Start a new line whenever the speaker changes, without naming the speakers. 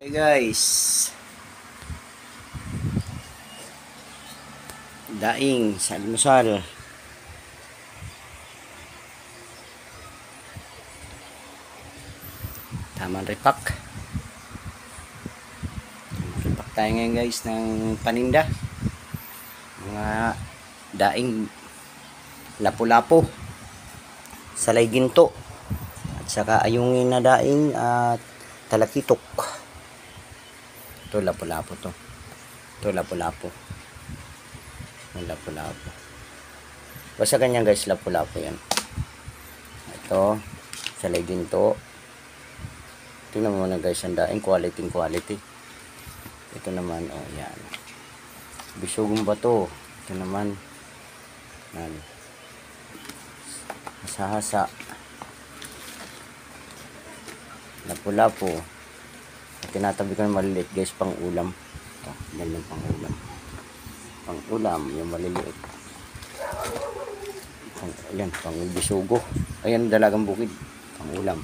Hey guys, daing sa almusal. Tamang repak. Repak tayo ngayon guys ng paninda. Mga daing lapu-lapu, salay ginto, at saka ayungin na daing at talakitok. Ito lapu-lapu to. Ito lapu-lapu. Lapu-lapu. Basta ganyan guys, lapu-lapu yan. Ito, salay ginto. Tingnan mo na guys, ang daing quality. Ito naman, oh yan. Bisugong bato. Ito naman, yan. Hasa-hasa. Lapu-lapu. Tinatabi ko ng maliliit guys, pang ulam. Ito, yan yung pang ulam. Pang ulam, yung maliliit. Ayan, pang bisugo. Ayan, dalagang bukid. Pang ulam.